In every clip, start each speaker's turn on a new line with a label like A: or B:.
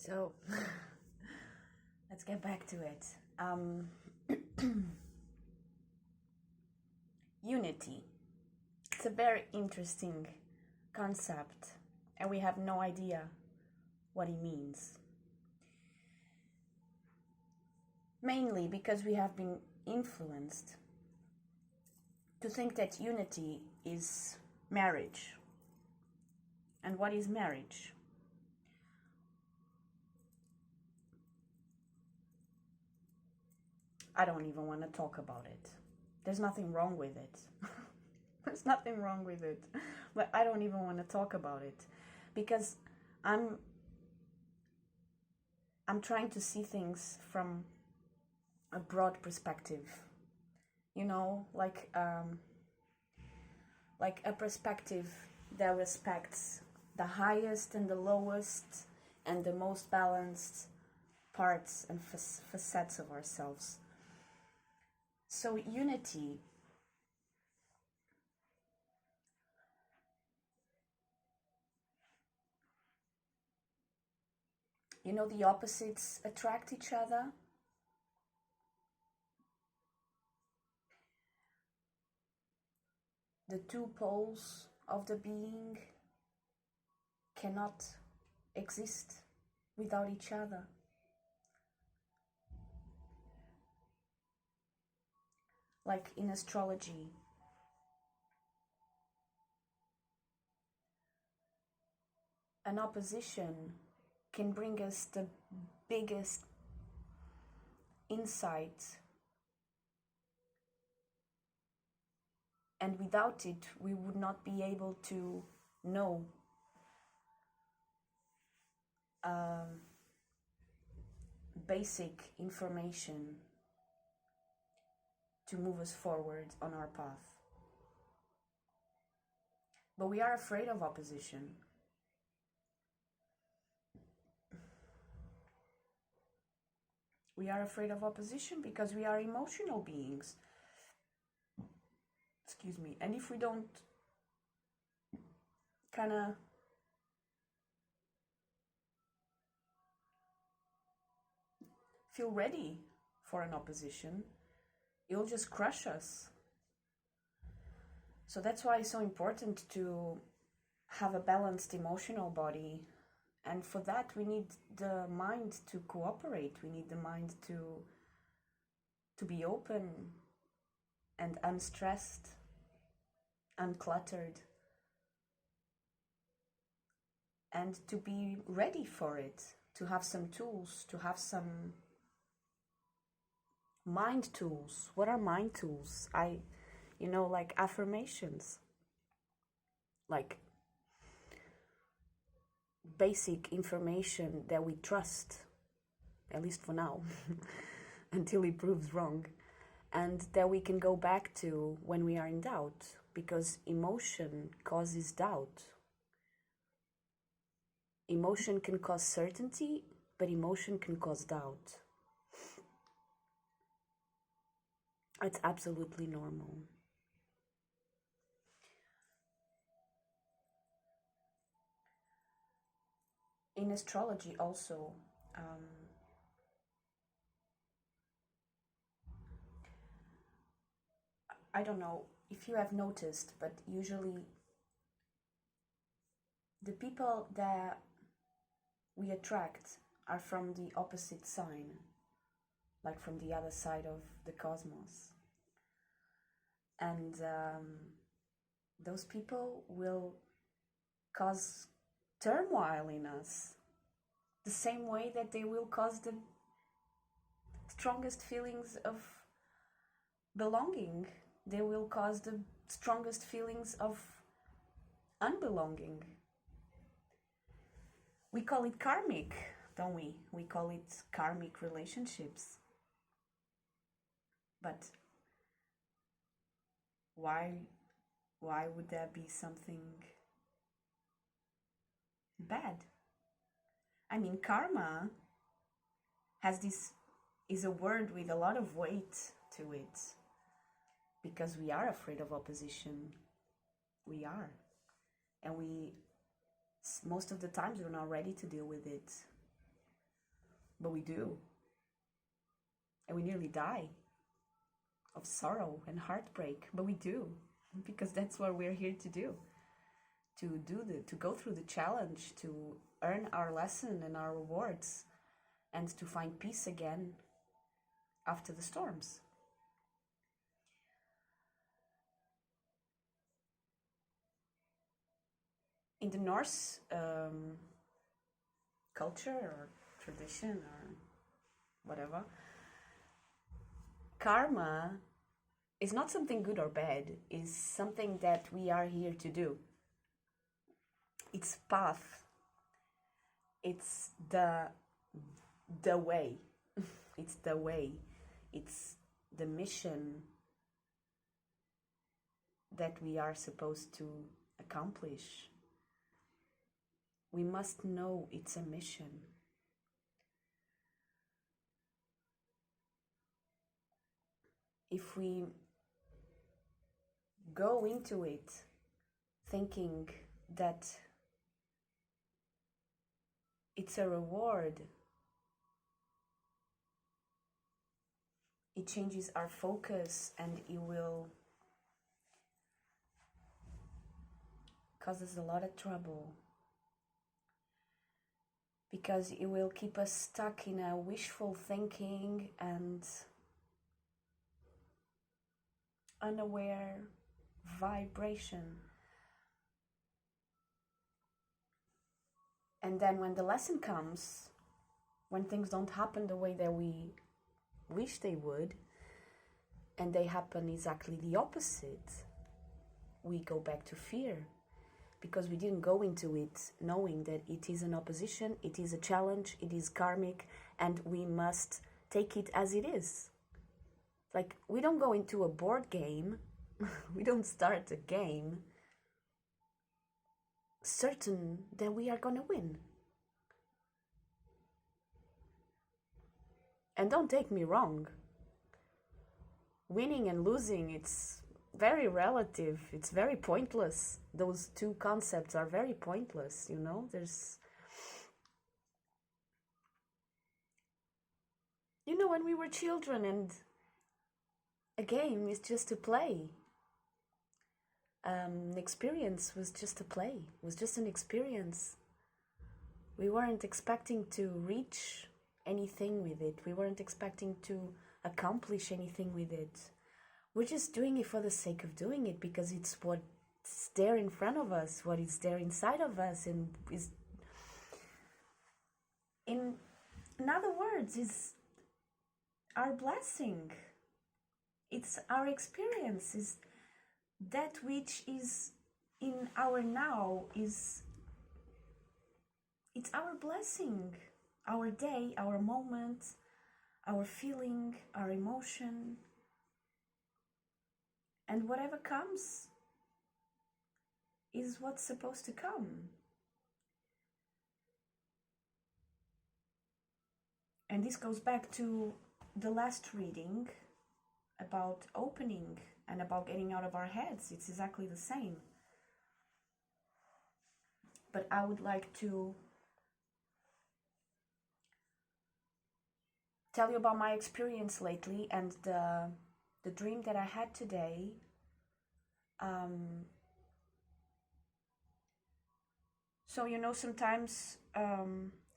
A: So let's get back to it. Unity. It's a very interesting concept, and we have no idea what it means. Mainly because we have been influenced to think that unity is marriage. And what is marriage? I don't even want to talk about it. There's nothing wrong with it. There's nothing wrong with it. But I don't even want to talk about it because I'm trying to see things from a broad perspective. You know, like a perspective that respects the highest and the lowest and the most balanced parts and facets of ourselves. So unity, you know, the opposites attract each other. The two poles of the being cannot exist without each other. Like in astrology, an opposition can bring us the biggest insight, and without it we would not be able to know basic information to move us forward on our path. But we are afraid of opposition. We are afraid of opposition because we are emotional beings. Excuse me. And if we don't kind of feel ready for an opposition, it'll just crush us. So that's why it's so important to have a balanced emotional body. And for that, we need the mind to cooperate. We need the mind to be open and unstressed, uncluttered, and to be ready for it, to have some tools, to have some mind tools. What are mind tools? Like affirmations, like basic information that we trust, at least for now, until it proves wrong, and that we can go back to when we are in doubt, because emotion causes doubt. Emotion can cause certainty, but emotion can cause doubt. It's absolutely normal. In astrology also, I don't know if you have noticed, but usually the people that we attract are from the opposite sign, like from the other side of the cosmos. And those people will cause turmoil in us, the same way that they will cause the strongest feelings of belonging. They will cause the strongest feelings of unbelonging. We call it karmic, don't we? We call it karmic relationships. But why would that be something bad? I mean, karma is a word with a lot of weight to it, because we are afraid of opposition. We are. And most of the times we're not ready to deal with it. but we do. And we nearly die of sorrow and heartbreak, but we do, because that's what we're here to do. To go through the challenge, to earn our lesson and our rewards, and to find peace again after the storms. In the Norse culture or tradition or whatever, karma is not something good or bad, it's something that we are here to do. It's path. It's the way. It's the way. It's the mission that we are supposed to accomplish. We must know it's a mission. If we go into it thinking that it's a reward, it changes our focus and it will cause us a lot of trouble, because it will keep us stuck in a wishful thinking and unaware vibration. And then when the lesson comes, when things don't happen the way that we wish they would, and they happen exactly the opposite, we go back to fear, because we didn't go into it knowing that it is an opposition, it is a challenge, it is karmic, and we must take it as it is. Like, we don't go into a board game, we don't start a game certain that we are gonna win. And don't take me wrong, winning and losing, it's very relative, it's very pointless. Those two concepts are very pointless, you know. There's, you know, when we were children and a game is just to play, an experience was just a play, was just an experience. We weren't expecting to reach anything with it, we weren't expecting to accomplish anything with it. We're just doing it for the sake of doing it, because it's what's there in front of us, what is there inside of us, and is, in other words, is our blessing. It's our experience, is that which is in our now, is, it's our blessing, our day, our moment, our feeling, our emotion. And whatever comes is what's supposed to come. And this goes back to the last reading about opening and about getting out of our heads. It's exactly the same. But I would like to tell you about my experience lately and the dream that I had today. So, you know, sometimes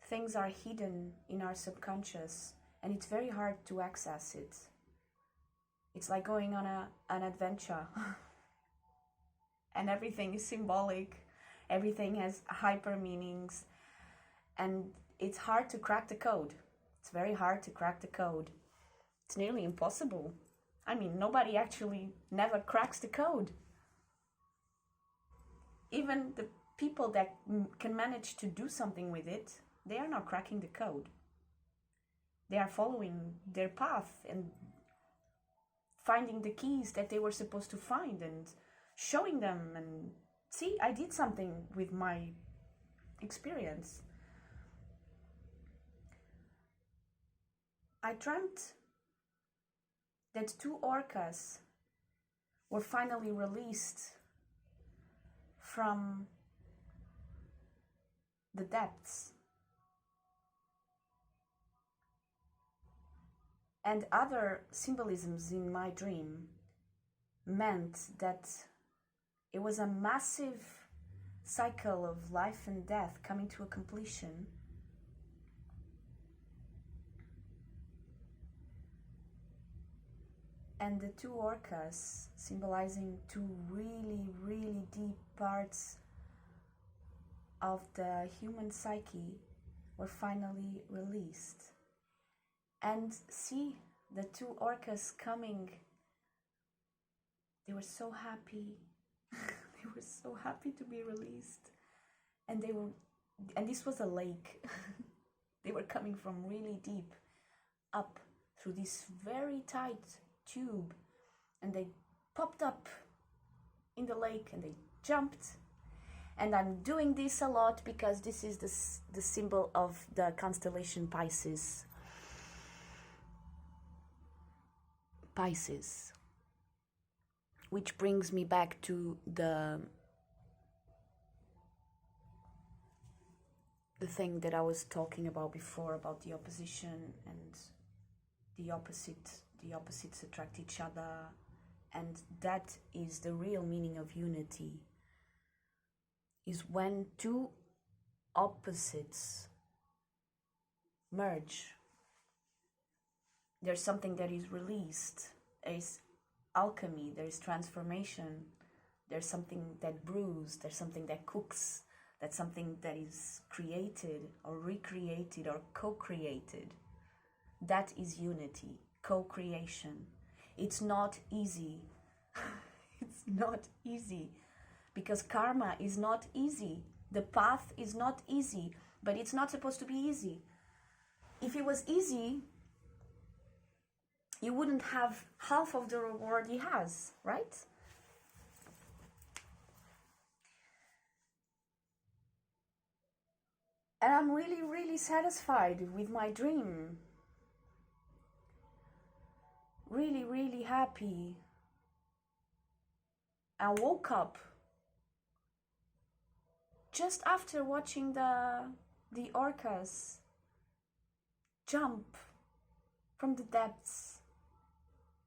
A: things are hidden in our subconscious and it's very hard to access it. It's like going on an adventure and everything is symbolic, everything has hyper meanings, and it's hard to crack the code. It's very hard to crack the code. It's nearly impossible. I mean, nobody actually never cracks the code. Even the people that can manage to do something with it, they are not cracking the code. They are following their path and finding the keys that they were supposed to find and showing them, and see, I did something with my experience. I dreamt that two orcas were finally released from the depths. And other symbolisms in my dream meant that it was a massive cycle of life and death coming to a completion. And the two orcas, symbolizing two really, really deep parts of the human psyche, were finally released. And see the two orcas coming. They were so happy. They were so happy to be released. And this was a lake. They were coming from really deep up through this very tight tube, and they popped up in the lake and they jumped. And I'm doing this a lot because this is the symbol of the constellation Pisces. Pisces, which brings me back to the thing that I was talking about before, about the opposition and the opposites attract each other, and that is the real meaning of unity, is when two opposites merge. There's something that is released. There is alchemy, there is transformation, there's something that brews, there's something that cooks, that's something that is created or recreated or co-created. That is unity, co-creation. It's not easy. It's not easy, because karma is not easy. The path is not easy, but it's not supposed to be easy. If it was easy, you wouldn't have half of the reward he has, right? And I'm really, really satisfied with my dream. Really, really happy. I woke up just after watching the orcas jump from the depths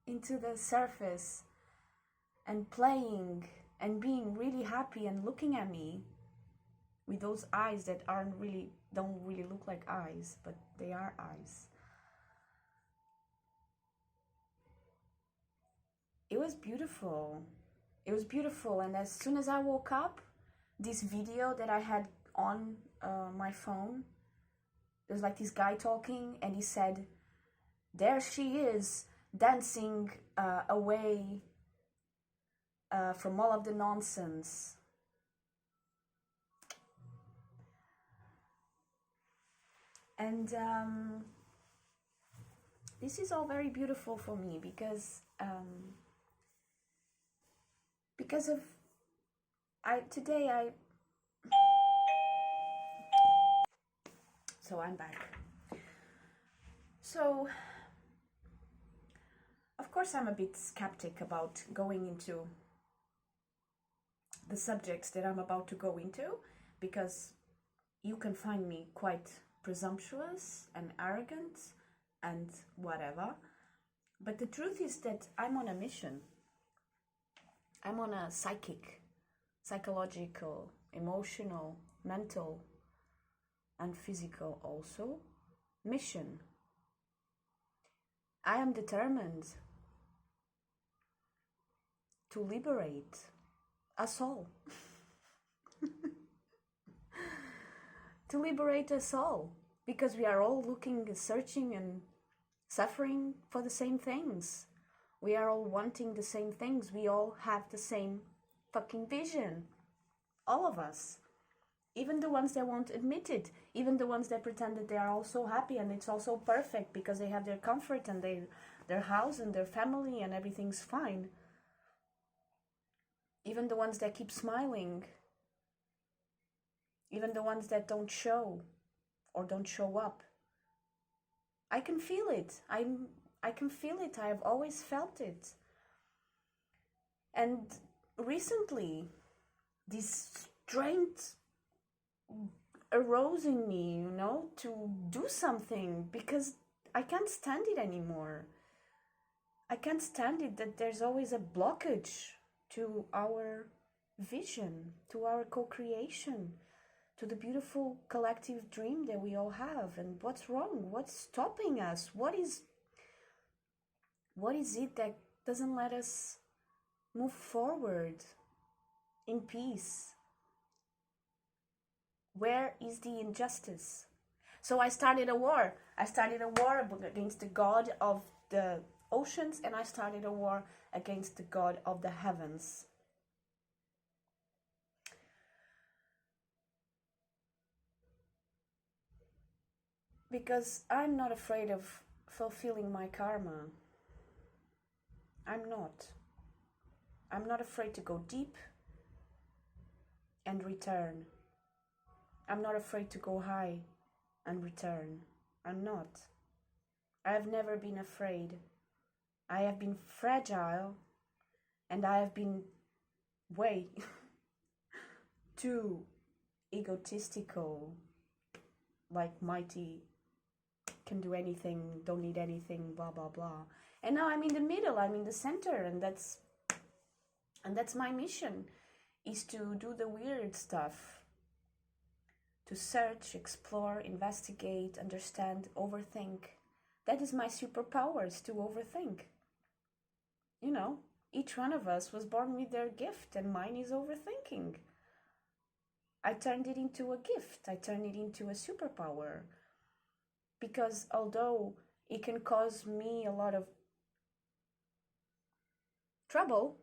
A: into the surface and playing and being really happy and looking at me with those eyes that don't really look like eyes, but they are eyes. It was beautiful. It was beautiful. And as soon as I woke up, this video that I had on my phone, there was like this guy talking, and he said, there she is, dancing away from all of the nonsense. And this is all very beautiful for me because of today so I'm back. So of course I'm a bit skeptic about going into the subjects that I'm about to go into, because you can find me quite presumptuous and arrogant and whatever. But the truth is that I'm on a mission. I'm on a psychological, emotional, mental, and physical also mission. I am determined to liberate us all. To liberate us all, because we are all looking, searching, and suffering for the same things. We are all wanting the same things. We all have the same fucking vision. All of us. Even the ones that won't admit it. Even the ones that pretend that they are all so happy and it's all so perfect because they have their comfort and their house and their family and everything's fine. Even the ones that keep smiling. Even the ones that don't show or don't show up. I can feel it. I can feel it. I have always felt it. And recently, this strength arose in me, to do something, because I can't stand it anymore. I can't stand it that there's always a blockage to our vision, to our co-creation, to the beautiful collective dream that we all have. And what's wrong? What's stopping us? What is it that doesn't let us move forward in peace? Where is the injustice? So I started a war. I started a war against the god of the oceans, and I started a war against the god of the heavens. Because I'm not afraid of fulfilling my karma. I'm not. I'm not afraid to go deep and return. I'm not afraid to go high and return. I'm not. I have never been afraid. I have been fragile, and I have been way too egotistical, like mighty, can do anything, don't need anything, blah blah blah. And now I'm in the middle, I'm in the center, and that's my mission, is to do the weird stuff, to search, explore, investigate, understand, overthink. That is my superpower, is to overthink. You know, each one of us was born with their gift, and mine is overthinking. I turned it into a gift. I turned it into a superpower. Because although it can cause me a lot of trouble,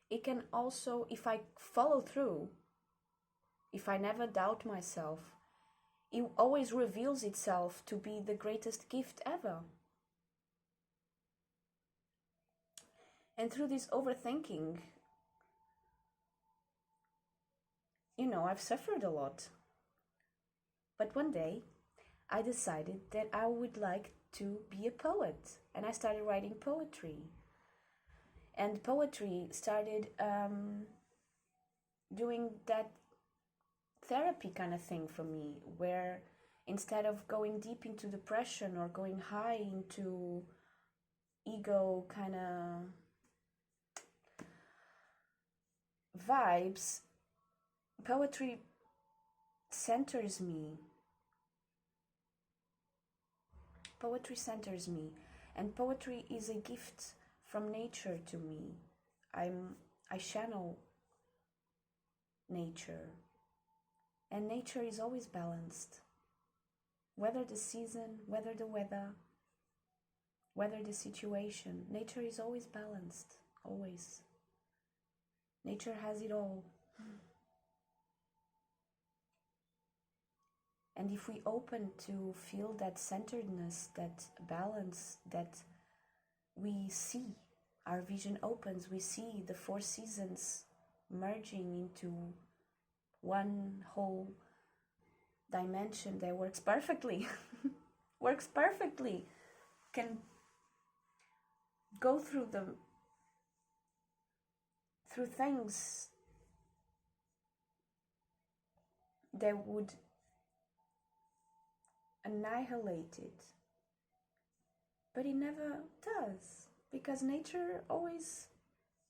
A: it can also, if I follow through, if I never doubt myself, it always reveals itself to be the greatest gift ever. And through this overthinking, you know, I've suffered a lot. But one day, I decided that I would like to be a poet. And I started writing poetry. And poetry started doing that therapy kind of thing for me, where instead of going deep into depression or going high into ego kind of vibes, poetry centers me. Poetry centers me, and poetry is a gift from nature to me. I channel nature, and nature is always balanced. Whether the season, whether the weather, whether the situation, nature is always balanced, always. Nature has it all. And if we open to feel that centeredness, that balance, that we see, our vision opens, we see the 4 seasons merging into one whole dimension that works perfectly, can go through things that would annihilate it, but it never does, because nature always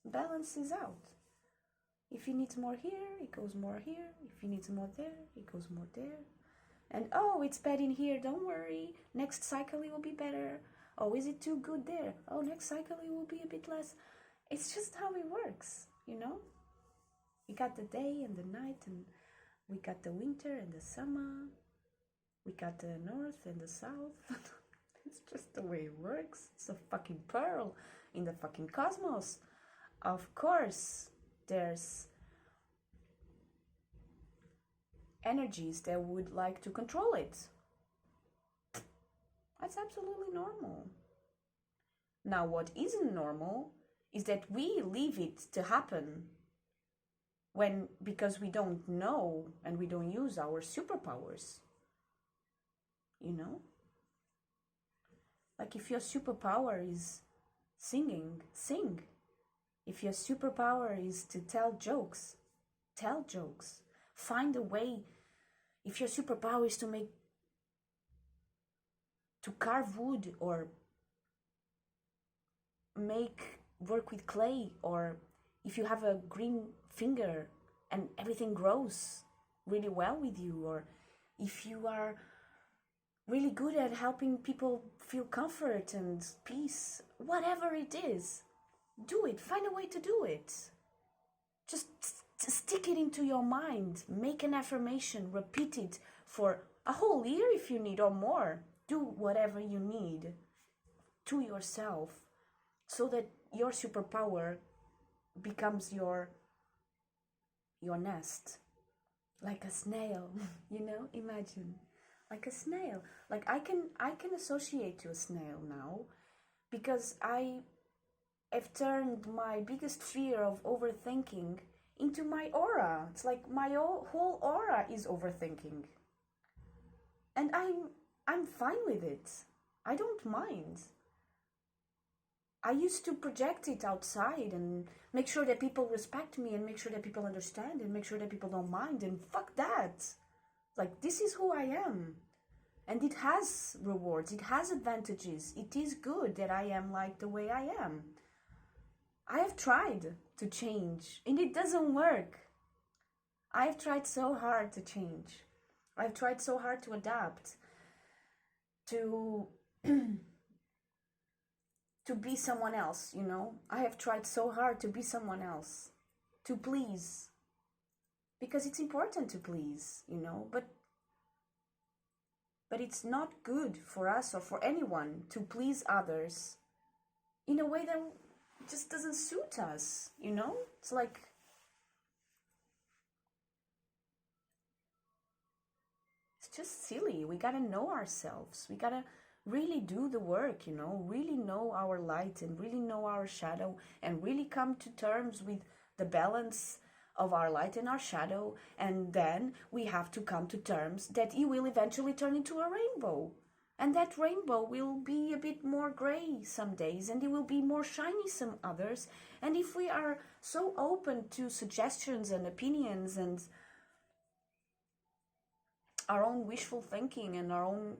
A: balances out. If it needs more here, it goes more here. If it needs more there, it goes more there. And oh, it's bad in here, don't worry, next cycle it will be better. Oh, is it too good there? Oh, next cycle it will be a bit less. It's just how it works, you know? We got the day and the night, and we got the winter and the summer. We got the north and the south. It's just the way it works. It's a fucking pearl in the fucking cosmos. Of course, there's energies that would like to control it. That's absolutely normal. Now, what isn't normal is that we leave it to happen because we don't know and we don't use our superpowers. You know? Like, if your superpower is singing, sing. If your superpower is to tell jokes, tell jokes. Find a way. If your superpower is to make to carve wood or work with clay, or if you have a green finger and everything grows really well with you, or if you are really good at helping people feel comfort and peace, whatever it is, do it. Find a way to do it. Just stick it into your mind. Make an affirmation. Repeat it for a whole year if you need, or more. Do whatever you need to yourself so that your superpower becomes your nest. Like a snail, imagine. Like a snail. Like I can associate to a snail now, because I have turned my biggest fear of overthinking into my aura. It's like my whole aura is overthinking. And I'm fine with it. I don't mind. I used to project it outside and make sure that people respect me and make sure that people understand and make sure that people don't mind, and fuck that. Like, this is who I am. And it has rewards, it has advantages. It is good that I am like the way I am. I have tried to change and it doesn't work. I have tried so hard to change. I've tried so hard to adapt, to to be someone else, I have tried so hard to be someone else, to please. Because it's important to please, but it's not good for us or for anyone to please others in a way that just doesn't suit us, It's like, it's just silly. We gotta know ourselves. We gotta really do the work, really know our light and really know our shadow, and really come to terms with the balance of our light and our shadow. And then we have to come to terms that it will eventually turn into a rainbow. And that rainbow will be a bit more gray some days, and it will be more shiny some others. And if we are so open to suggestions and opinions and our own wishful thinking and our own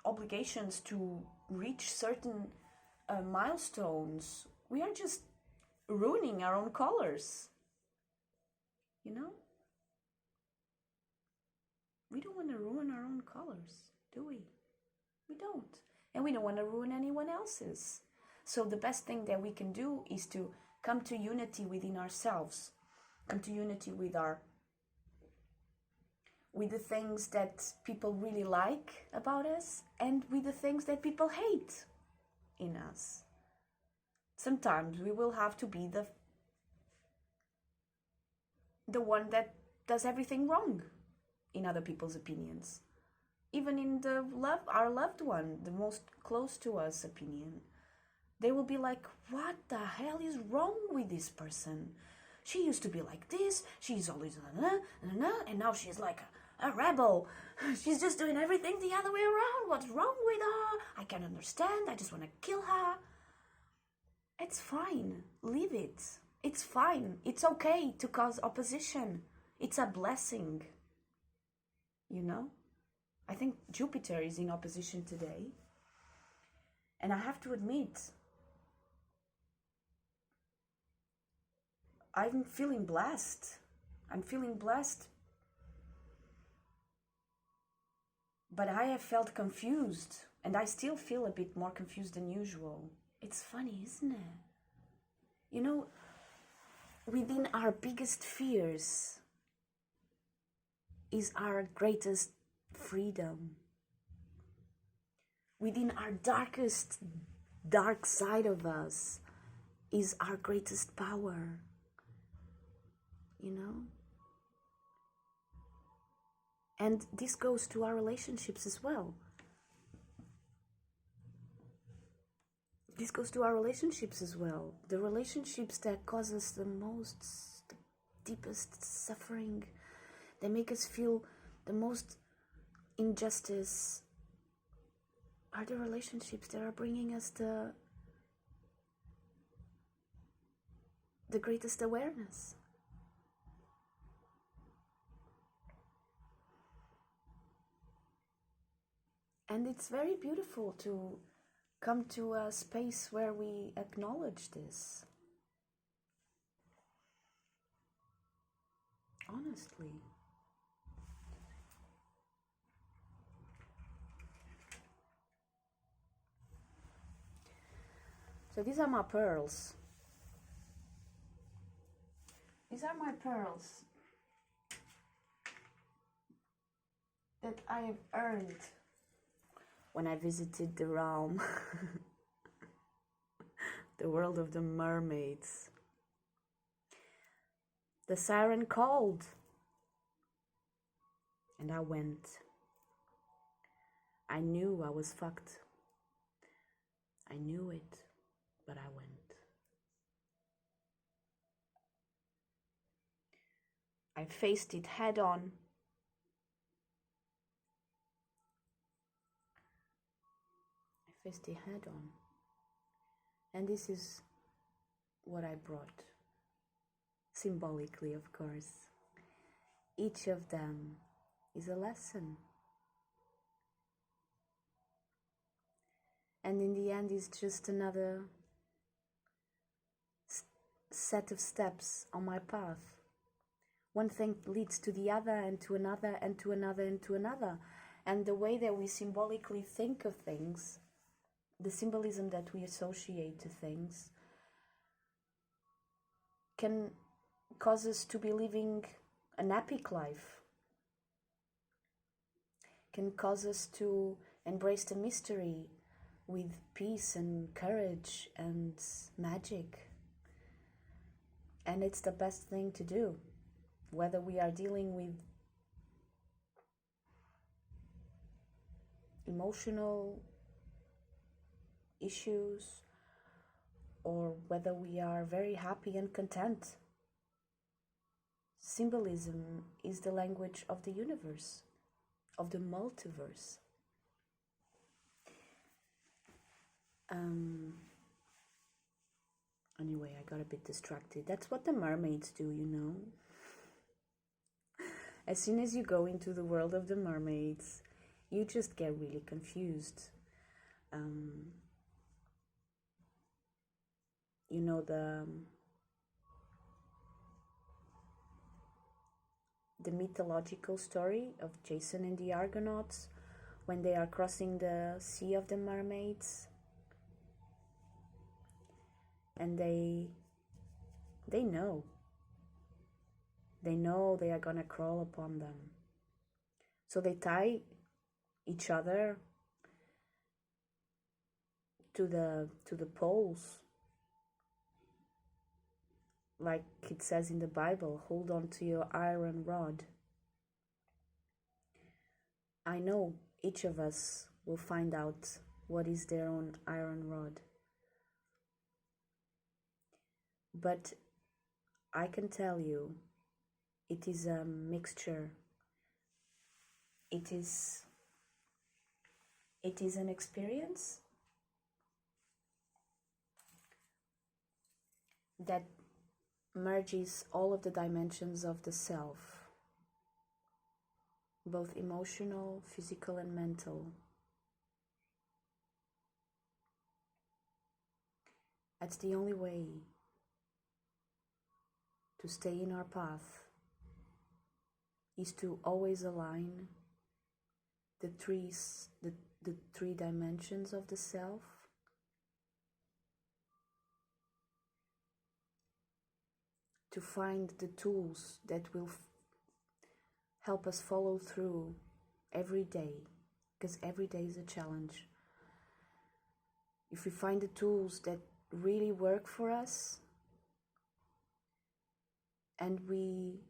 A: obligations to reach certain milestones, we are just ruining our own colors. We don't want to ruin our own colors, do we? We don't. And we don't want to ruin anyone else's. So the best thing that we can do is to come to unity within ourselves, come to unity with the things that people really like about us, and with the things that people hate in us. Sometimes we will have to be the one that does everything wrong in other people's opinions. Even in our loved one, the most close to us opinion. They will be like, what the hell is wrong with this person? She used to be like this, she's always and now she's like a rebel. She's just doing everything the other way around. What's wrong with her? I can't understand. I just want to kill her. It's fine. Leave it. It's fine. It's okay to cause opposition. It's a blessing. I think Jupiter is in opposition today. And I have to admit, I'm feeling blessed. But I have felt confused, and I still feel a bit more confused than usual. It's funny, isn't it? Within our biggest fears is our greatest freedom. Within our darkest dark side of us is our greatest power. And this goes to our relationships as well. The relationships that cause us the deepest suffering, they make us feel the most injustice, are the relationships that are bringing us the greatest awareness. And it's very beautiful to come to a space where we acknowledge this. Honestly. So these are my pearls. These are my pearls that I have earned when I visited the realm, the world of the mermaids. The siren called, and I went. I knew I was fucked. I knew it, but I went. I faced it head on. I faced it head on. And this is what I brought. Symbolically, of course. Each of them is a lesson. And in the end, it's just another set of steps on my path. One thing leads to the other, and to another, and to another, and to another. And the way that we symbolically think of things, the symbolism that we associate to things, can cause us to be living an epic life, can cause us to embrace the mystery with peace and courage and magic. And it's the best thing to do, whether we are dealing with emotional issues or whether we are very happy and content. Symbolism is the language of the universe, of the multiverse. Anyway, I got a bit distracted. That's what the mermaids do, you know. As soon as you go into the world of the mermaids, you just get really confused. You know, the mythological story of Jason and the Argonauts when they are crossing the Sea of the Mermaids, and they know they are gonna crawl upon them, so they tie each other to the poles, like it says in the Bible, hold on to your iron rod. I know each of us will find out what is their own iron rod. But I can tell you, it is a mixture. It is an experience that merges all of the dimensions of the self, both emotional, physical, and mental. That's the only way to stay in our path, is to always align the three dimensions of the self, to find the tools that will help us follow through every day, because every day is a challenge. If we find the tools that really work for us, and we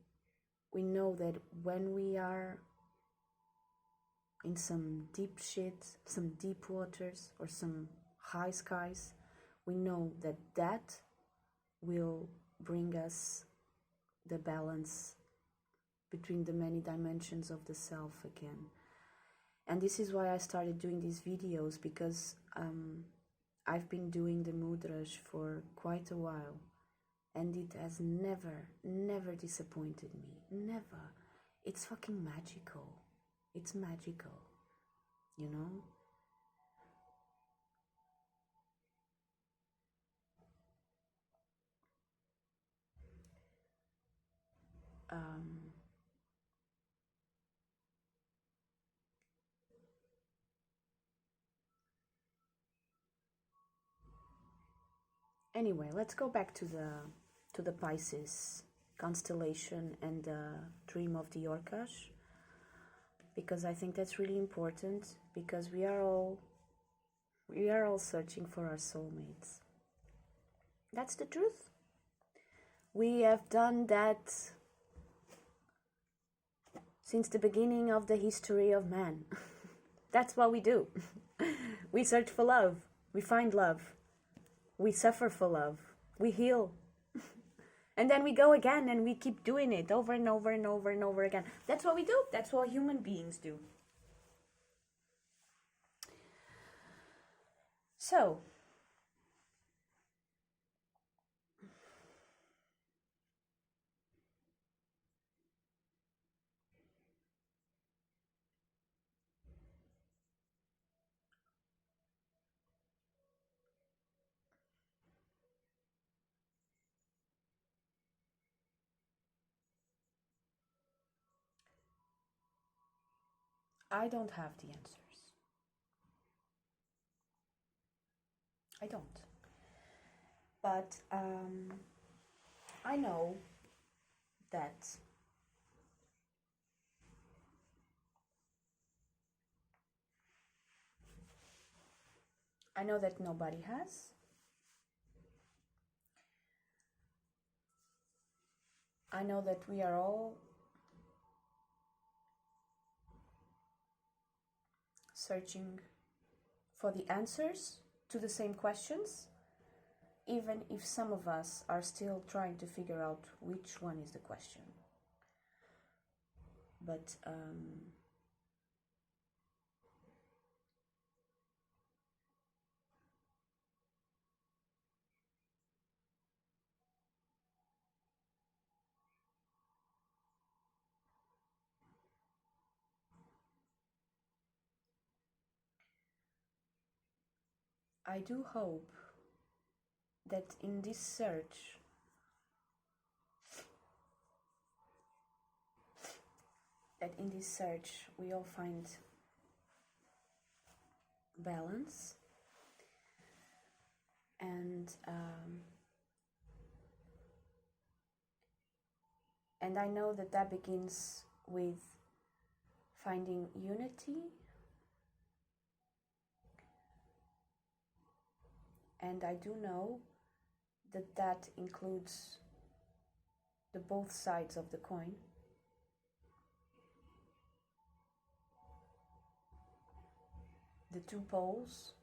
A: know that when we are in some deep shit, some deep waters, or some high skies, we know that that will bring us the balance between the many dimensions of the self again. And this is why I started doing these videos, because I've been doing the mudras for quite a while, and it has never disappointed me. Never. It's fucking magical. It's magical. you know? Um, anyway, let's go back to the Pisces constellation and the dream of the Orcash, because I think that's really important, because we are all searching for our soulmates. That's the truth. We have done that since the beginning of the history of man. That's what we do. We search for love. We find love. We suffer for love. We heal. And then we go again and we keep doing it over and over and over and over again. That's what we do. That's what human beings do. So, I don't have the answers. I don't. But I know that nobody has. I know that we are all searching for the answers to the same questions, even if some of us are still trying to figure out which one is the question. But I do hope that in this search, we all find balance, and I know that that begins with finding unity, and I do know that that includes the both sides of the coin. The two poles.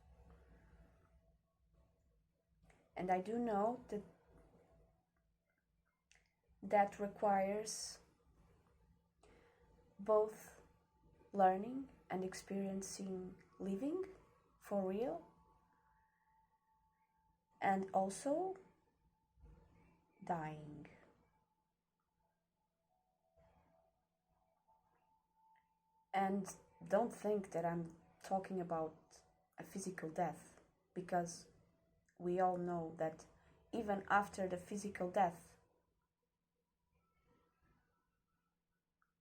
A: And I do know that that requires both learning and experiencing living for real, and also dying. And don't think that I'm talking about a physical death, because we all know that even after the physical death,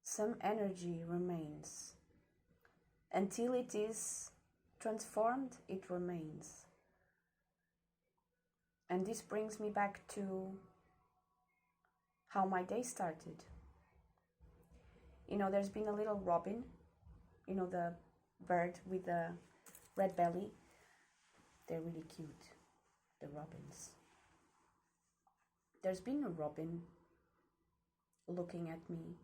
A: some energy remains. Until it is transformed, it remains. And this brings me back to how my day started. You know, there's been a little robin, you know, the bird with the red belly. They're really cute, the robins. There's been a robin looking at me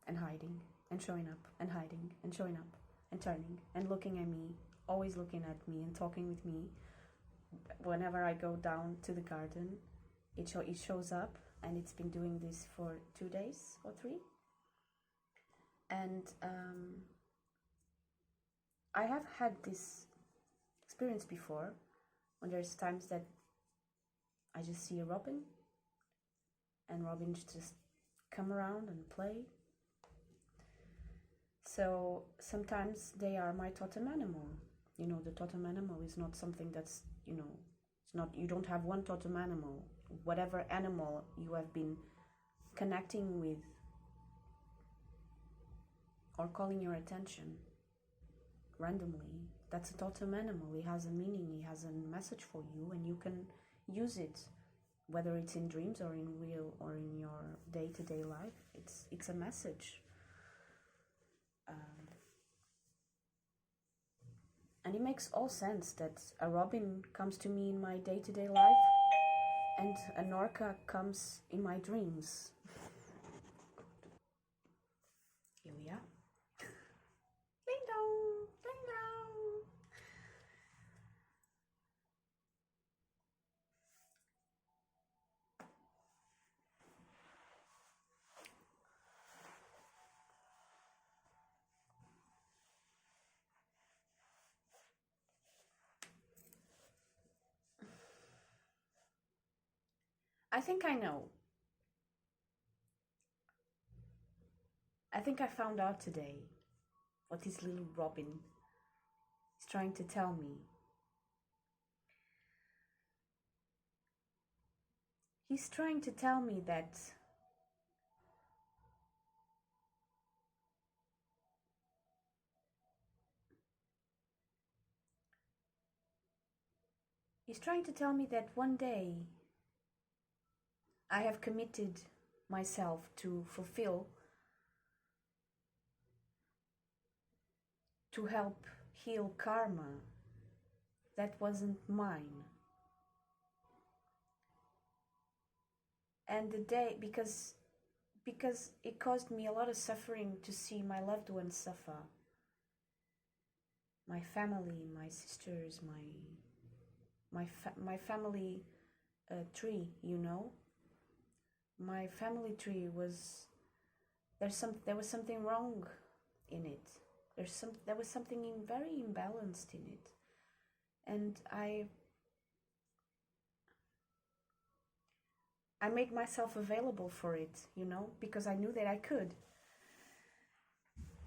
A: and hiding and showing up and hiding and showing up and turning and looking at me, always looking at me and talking with me. Whenever I go down to the garden, it shows up, and it's been doing this for 2 days or 3. And I have had this experience before, when there's times that I just see a robin, and robins just come around and play. So sometimes they are my totem animal. You know, the totem animal is not something that's, you know, it's not, you don't have one totem animal. Whatever animal you have been connecting with or calling your attention randomly, that's a totem animal. It has a meaning, it has a message for you, and you can use it, whether it's in dreams or in real or in your day-to-day life. It's a message. And it makes all sense that a robin comes to me in my day-to-day life and a orca comes in my dreams. Here we are. Ding dong, ding dong. I think I know. I think I found out today what this little robin is trying to tell me. He's trying to tell me that one day I have committed myself to fulfill, to help heal karma that wasn't mine. And the day, because it caused me a lot of suffering to see my loved ones suffer. My family, my sisters, my family tree, you know. My family tree was, there was something wrong in it. There was something very imbalanced in it. And I made myself available for it, you know, because I knew that I could.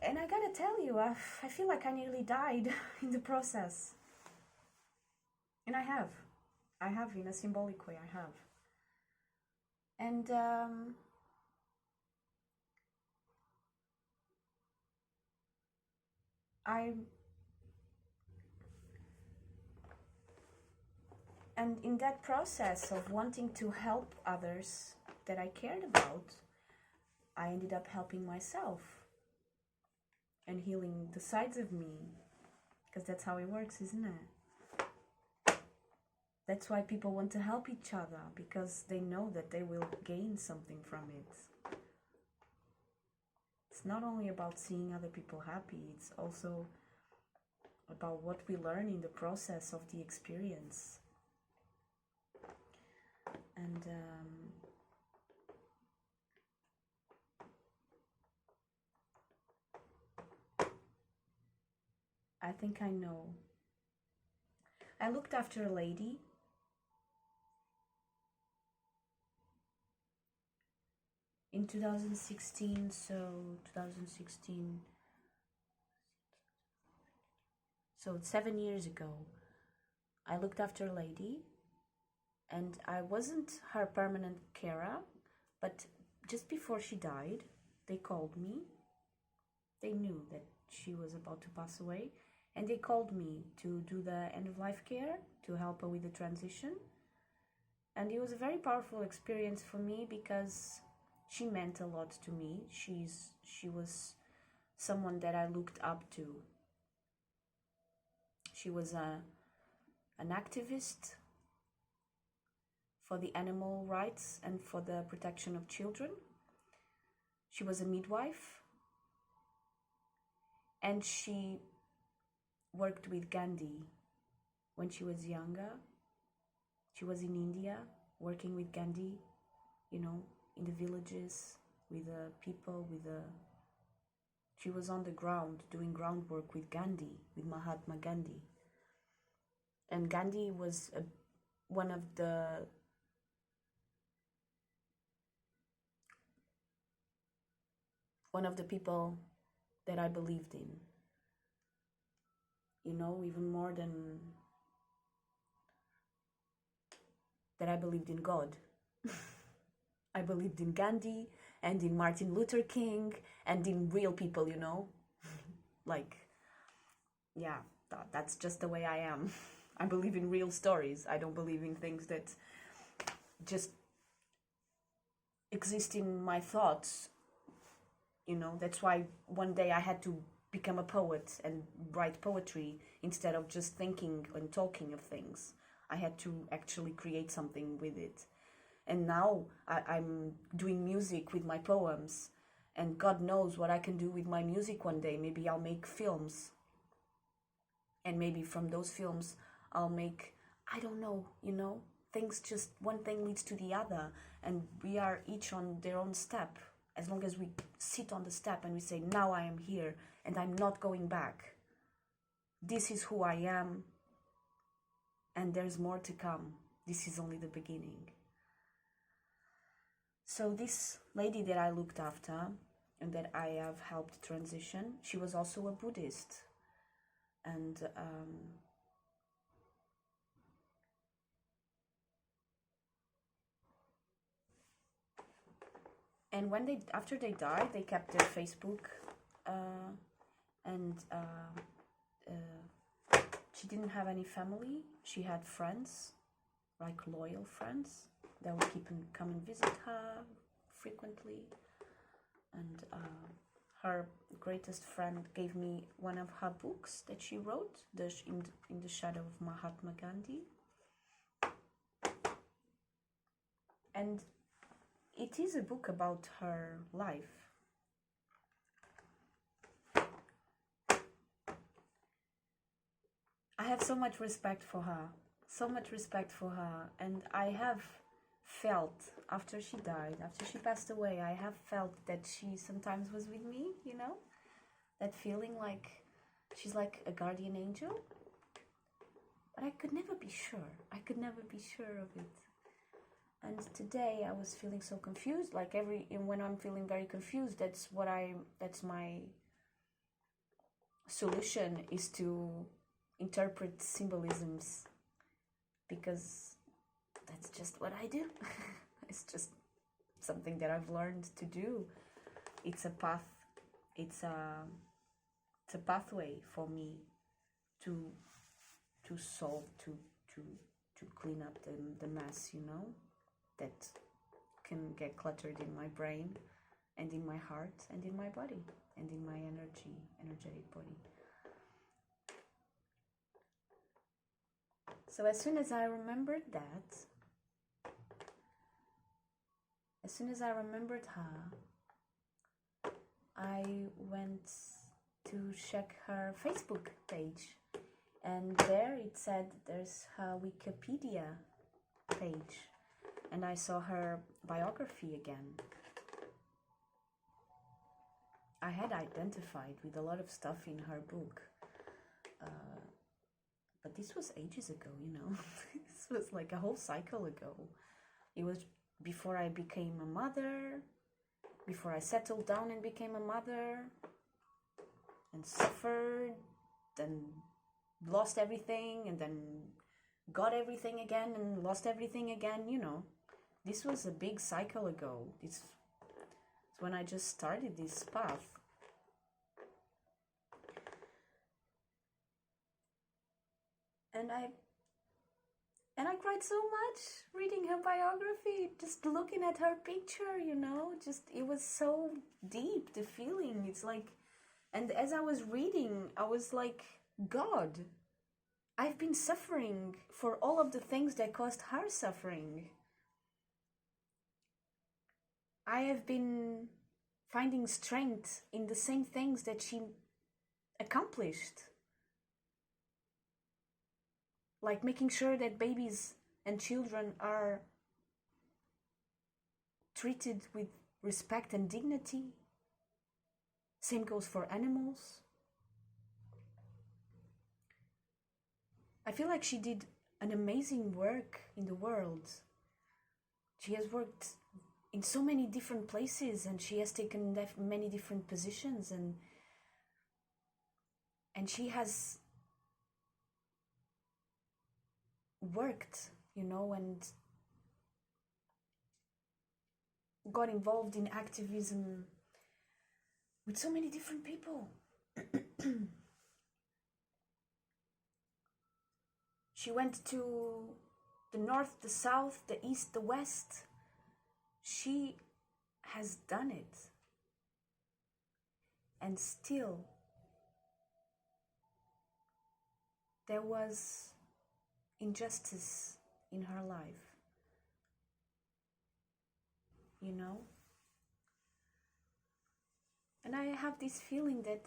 A: And I gotta tell you, I feel like I nearly died in the process. And I have, in a symbolic way, I have. And and in that process of wanting to help others that I cared about, I ended up helping myself and healing the sides of me, because that's how it works, isn't it? That's why people want to help each other, because they know that they will gain something from it. It's not only about seeing other people happy, it's also about what we learn in the process of the experience. And I think I know. I looked after a lady in 2016, so 7 years ago. I looked after a lady, and I wasn't her permanent carer, but just before she died, they called me. They knew that she was about to pass away, and they called me to do the end-of-life care, to help her with the transition. And it was a very powerful experience for me, because she meant a lot to me. She was someone that I looked up to. She was an activist for the animal rights and for the protection of children. She was a midwife, and she worked with Gandhi when she was younger. She was in India working with Gandhi, you know, in the villages, with the people, she was on the ground doing groundwork with Gandhi, with Mahatma Gandhi. And Gandhi was one of the people that I believed in. You know, even more than that I believed in God. I believed in Gandhi and in Martin Luther King and in real people, you know? Like, yeah, that's just the way I am. I believe in real stories. I don't believe in things that just exist in my thoughts. You know, that's why one day I had to become a poet and write poetry instead of just thinking and talking of things. I had to actually create something with it. And now I'm doing music with my poems, and God knows what I can do with my music one day. Maybe I'll make films, and maybe from those films I'll make, I don't know, you know, things, just one thing leads to the other, and we are each on their own step. As long as we sit on the step and we say, now I am here and I'm not going back. This is who I am, and there's more to come. This is only the beginning. So this lady that I looked after and that I have helped transition, she was also a Buddhist. And when after they died, they kept their Facebook, and she didn't have any family. She had friends, like loyal friends, that would come and visit her frequently. And her greatest friend gave me one of her books that she wrote, In the Shadow of Mahatma Gandhi. And it is a book about her life. I have so much respect for her, and I have felt, after she died, after she passed away, I have felt that she sometimes was with me, you know, that feeling like she's like a guardian angel, but I could never be sure of it. And today I was feeling so confused, like when I'm feeling very confused, that's my solution, is to interpret symbolisms, because that's just what I do. It's just something that I've learned to do. It's a path. It's a pathway for me to solve, to clean up the mess, you know, that can get cluttered in my brain and in my heart and in my body and in my energetic body. So as soon as I remembered her, I went to check her Facebook page, and there it said there's her Wikipedia page, and I saw her biography again. I had identified with a lot of stuff in her book, but this was ages ago, you know. This was like a whole cycle ago. It was before I became a mother, before I settled down and became a mother, and suffered, and lost everything, and then got everything again, and lost everything again, you know. This was a big cycle ago. It's when I just started this path. And I cried so much reading her biography, just looking at her picture, you know, it was so deep, the feeling. It's like, and as I was reading, I was like, God, I've been suffering for all of the things that caused her suffering. I have been finding strength in the same things that she accomplished. Like making sure that babies and children are treated with respect and dignity. Same goes for animals. I feel like she did an amazing work in the world. She has worked in so many different places, and she has taken many different positions, and And she has worked, and got involved in activism with so many different people. She went to the north, the south, the east, the west. She has done it. And still, there was injustice in her life. And I have this feeling that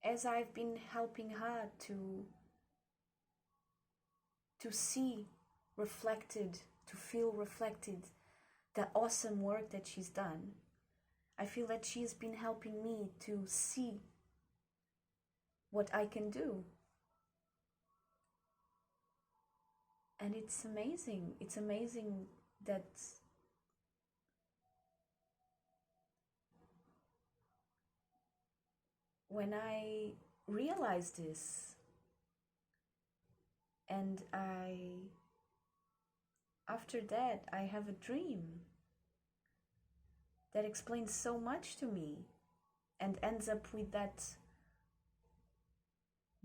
A: as I've been helping her to see reflected, to feel reflected, the awesome work that she's done, I feel that she's been helping me to see what I can do. And it's amazing. It's amazing that when I realized this, and after that, I have a dream that explains so much to me and ends up with that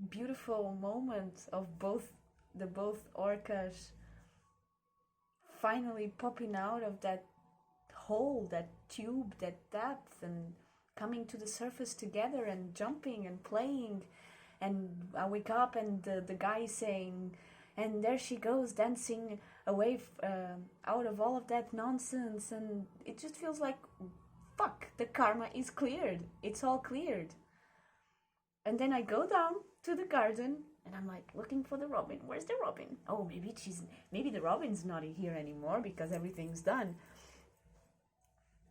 A: beautiful moment of both orcas finally popping out of that hole, that tube, that depth, and coming to the surface together and jumping and playing. And I wake up and the guy is saying, and there she goes dancing away out of all of that nonsense. And it just feels like, fuck, the karma is cleared. It's all cleared. And then I go down to the garden and I'm like looking for the robin. Where's the robin? Oh, maybe the robin's not here anymore because everything's done.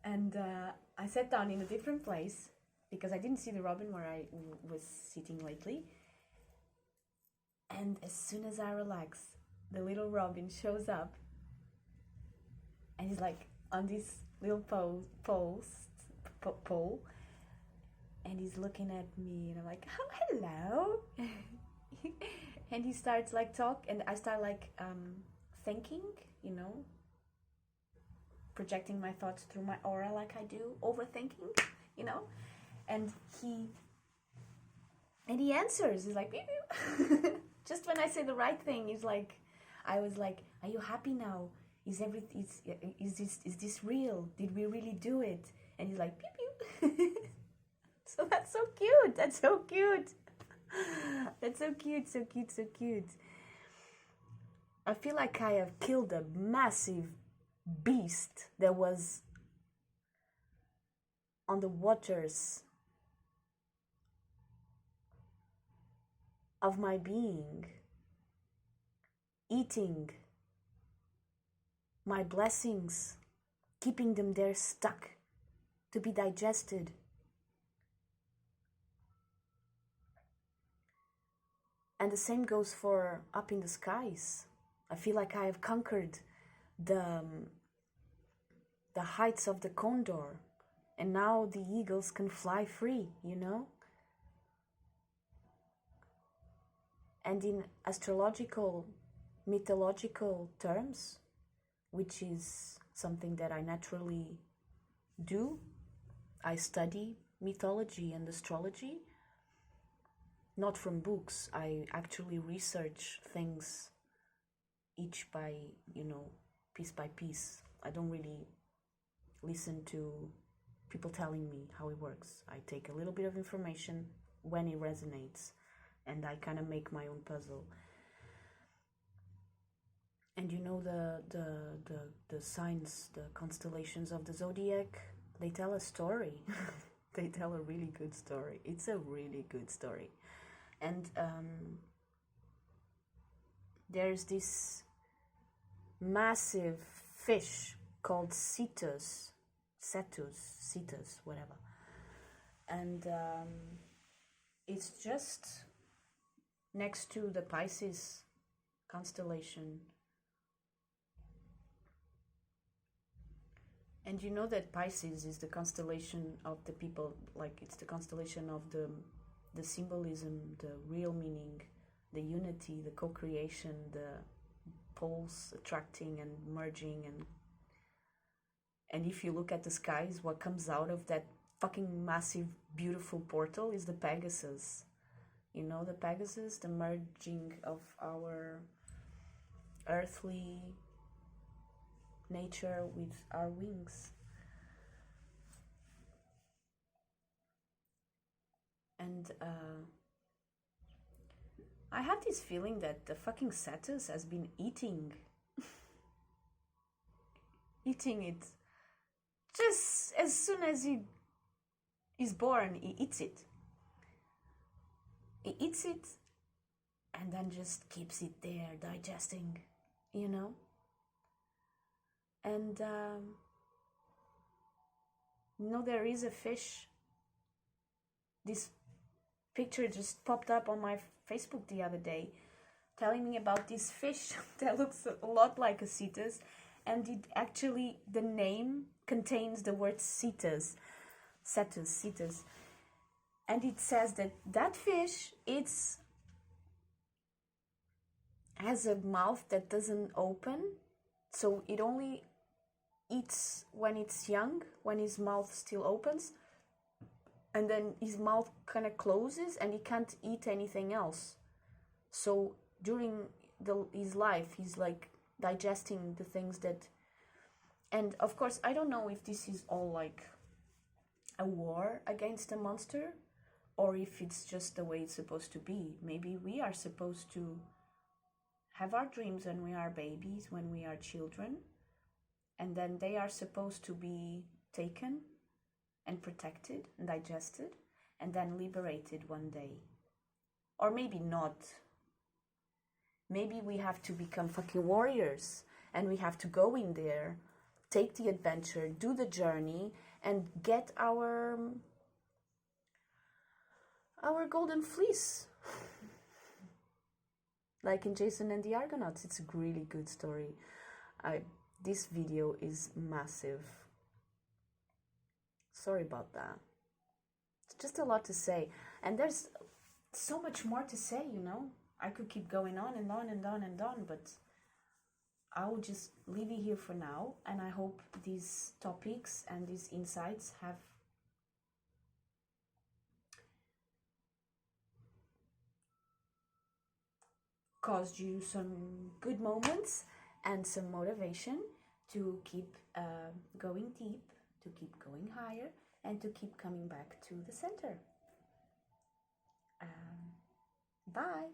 A: And I sat down in a different place because I didn't see the robin where I was sitting lately. And as soon as I relax, the little robin shows up and he's like on this little pole, and he's looking at me and I'm like, oh, hello. And he starts like talk, and I start like thinking, projecting my thoughts through my aura like I do, overthinking, and he answers. He's like, just when I say the right thing, I was like, are you happy now? Is this real? Did we really do it? And he's like, pew pew. So that's so cute. That's so cute. That's so cute, so cute, so cute. I feel like I have killed a massive beast that was on the waters of my being, eating my blessings, keeping them there stuck to be digested. And the same goes for up in the skies. I feel like I have conquered the heights of the condor, and now the eagles can fly free, And in astrological, mythological terms, which is something that I naturally do, I study mythology and astrology, not from books. I actually research things each by, piece by piece. I don't really listen to people telling me how it works. I take a little bit of information when it resonates, and I kind of make my own puzzle. And the signs, the constellations of the zodiac, they tell a story. They tell a really good story. It's a really good story. And there's this massive fish called Cetus, whatever. And it's just next to the Pisces constellation. And you know that Pisces is the constellation of the people, like it's the constellation of the the symbolism, the real meaning, the unity, the co-creation, the poles attracting and merging, and if you look at the skies, what comes out of that fucking massive, beautiful portal is the Pegasus. You know, the Pegasus, the merging of our earthly nature with our wings. And I have this feeling that the fucking Cetus has been eating it. Just as soon as he is born, he eats it. He eats it and then just keeps it there, digesting, you know? And, you know, there is a fish. This picture just popped up on my Facebook the other day, telling me about this fish that looks a lot like a cetus, and it actually, the name contains the word cetus, and it says that fish, has a mouth that doesn't open, so it only eats when it's young, when his mouth still opens, and then his mouth kind of closes and he can't eat anything else. So during his life, he's like digesting the things that, and of course, I don't know if this is all like a war against a monster, or if it's just the way it's supposed to be. Maybe we are supposed to have our dreams when we are babies, when we are children, and then they are supposed to be taken and protected and digested and then liberated one day. Or maybe not. Maybe we have to become fucking warriors and we have to go in there, take the adventure, do the journey, and get our golden fleece. Like in Jason and the Argonauts. It's a really good story. This video is massive. Sorry about that. It's just a lot to say. And there's so much more to say, you know. I could keep going on and on and on and on, but I will just leave it here for now. And I hope these topics and these insights have caused you some good moments and some motivation to keep going deep, to keep going higher, and to keep coming back to the center. Bye.